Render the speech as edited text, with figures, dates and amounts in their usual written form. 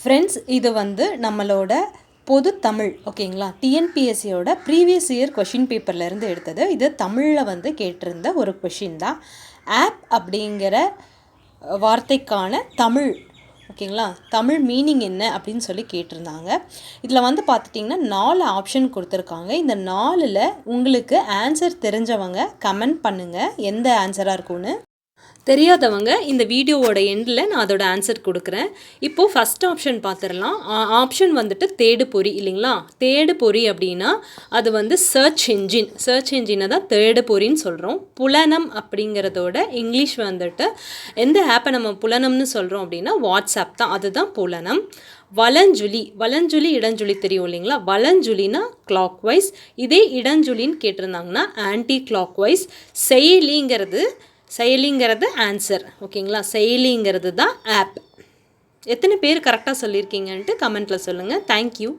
Friends, இது வந்து நம்மளோட பொது தமிழ் ஓகேங்களா. டிஎன்பிஎஸ்சியோட ப்ரீவியஸ் இயர் கொஷின் பேப்பர்லேருந்து எடுத்தது. இது தமிழில் வந்து கேட்டிருந்த ஒரு கொஷின் தான். ஆப் அப்படிங்கிற வார்த்தைக்கான தமிழ் ஓகேங்களா, தமிழ் மீனிங் என்ன அப்படின்னு சொல்லி கேட்டிருந்தாங்க. இதில் வந்து பார்த்துட்டிங்கன்னா 4 ஆப்ஷன் கொடுத்துருக்காங்க. இந்த 4ல் உங்களுக்கு ஆன்சர் தெரிஞ்சவங்க கமெண்ட் பண்ணுங்கள் எந்த ஆன்சராக இருக்கும்னு. தெரியாதவங்க இந்த வீடியோவோட எண்டில் நான் அதோட ஆன்சர் கொடுக்குறேன். இப்போது ஃபஸ்ட் ஆப்ஷன் பார்த்துடலாம். ஆப்ஷன் வந்துட்டு தேடு பொறி இல்லைங்களா. தேடு பொறி அப்படின்னா அது வந்து சர்ச் என்ஜினை தான் தேடு பொறின்னு சொல்கிறோம். புலனம் அப்படிங்கிறதோட இங்கிலீஷ் வந்துட்டு எந்த ஆப்பை நம்ம புலனம்னு சொல்கிறோம் அப்படின்னா வாட்ஸ்அப் தான், அதுதான் புலனம். வலஞ்சுழி இடஞ்சுழி தெரியும் இல்லைங்களா. வலஞ்சுழினா கிளாக் வைஸ், இதே இடஞ்சுழின்னு கேட்டிருந்தாங்கன்னா ஆன்டி கிளாக் வைஸ். செயலிங்கிறது ஆன்சர் ஓகேங்களா. செயலிங்கிறது தான் ஆப். எத்தனை பேர் கரெக்டாக சொல்லியிருக்கீங்கன்ட்டு கமெண்ட்டில் சொல்லுங்கள். தேங்க்யூ.